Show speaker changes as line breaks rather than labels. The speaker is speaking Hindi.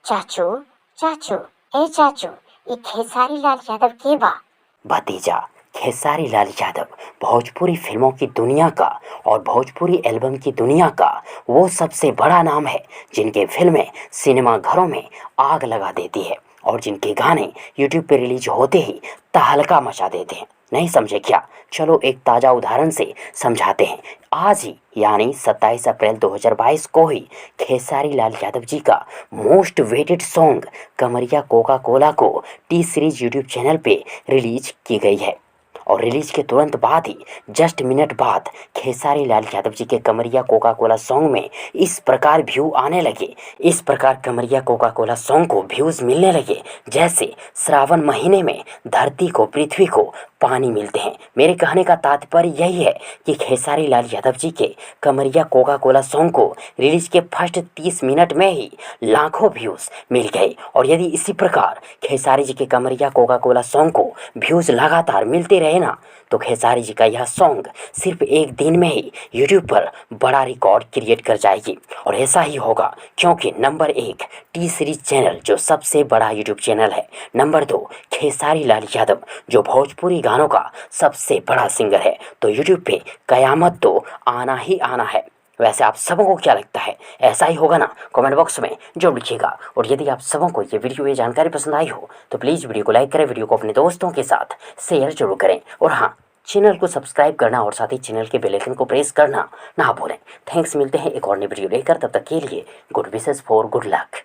चाचू, चाचू, ए चाचू, ये खेसारी लाल यादव के बा?
भतीजा खेसारी लाल यादव भोजपुरी फिल्मों की दुनिया का और भोजपुरी एल्बम की दुनिया का वो सबसे बड़ा नाम है जिनके फिल्में सिनेमा घरों में आग लगा देती है और जिनके गाने यूट्यूब पे रिलीज होते ही तहलका मचा देते हैं। नहीं समझे क्या? चलो एक ताज़ा उदाहरण से समझाते हैं। आज ही यानी 27 अप्रैल 2022 को ही खेसारी लाल यादव जी का मोस्ट वेटेड सॉन्ग कमरिया कोका कोला को टी सीरीज यूट्यूब चैनल पे रिलीज की गई है और रिलीज के तुरंत बाद ही जस्ट मिनट बाद खेसारी लाल यादव जी के कमरिया कोका कोला सॉन्ग में इस प्रकार व्यू आने लगे, इस प्रकार कमरिया कोका कोला सॉन्ग को व्यूज मिलने लगे जैसे श्रावण महीने में धरती को पृथ्वी को पानी मिलते हैं। मेरे कहने का तात्पर्य यही है कि खेसारी लाल यादव जी के कमरिया कोका कोला सॉन्ग को रिलीज के फर्स्ट 30 मिनट में ही लाखों व्यूज मिल गए और यदि इसी प्रकार खेसारी जी के कमरिया कोका कोला सॉन्ग को व्यूज लगातार मिलते रहे ना तो खेसारी जी का यह सॉन्ग सिर्फ एक दिन में ही यूट्यूब पर बड़ा रिकॉर्ड क्रिएट कर जाएगी। और ऐसा ही होगा क्योंकि नंबर 1 टी सीरीज चैनल जो सबसे बड़ा यूट्यूब चैनल है, नंबर 2 खेसारी लाल यादव जो भोजपुरी गानों का सबसे बड़ा सिंगर है, तो यूट्यूब पे कयामत तो आना ही आना है। वैसे आप सबों को क्या लगता है, ऐसा ही होगा ना? कमेंट बॉक्स में जरूर लिखिएगा। और यदि आप सबों को ये वीडियो ये जानकारी पसंद आई हो तो प्लीज़ वीडियो को लाइक करें, वीडियो को अपने दोस्तों के साथ शेयर जरूर करें और हाँ, चैनल को सब्सक्राइब करना और साथ ही चैनल के बेल आइकन को प्रेस करना ना भूलें। थैंक्स, मिलते हैं एक और नई वीडियो लेकर, तब तक के लिए good wishes for good luck.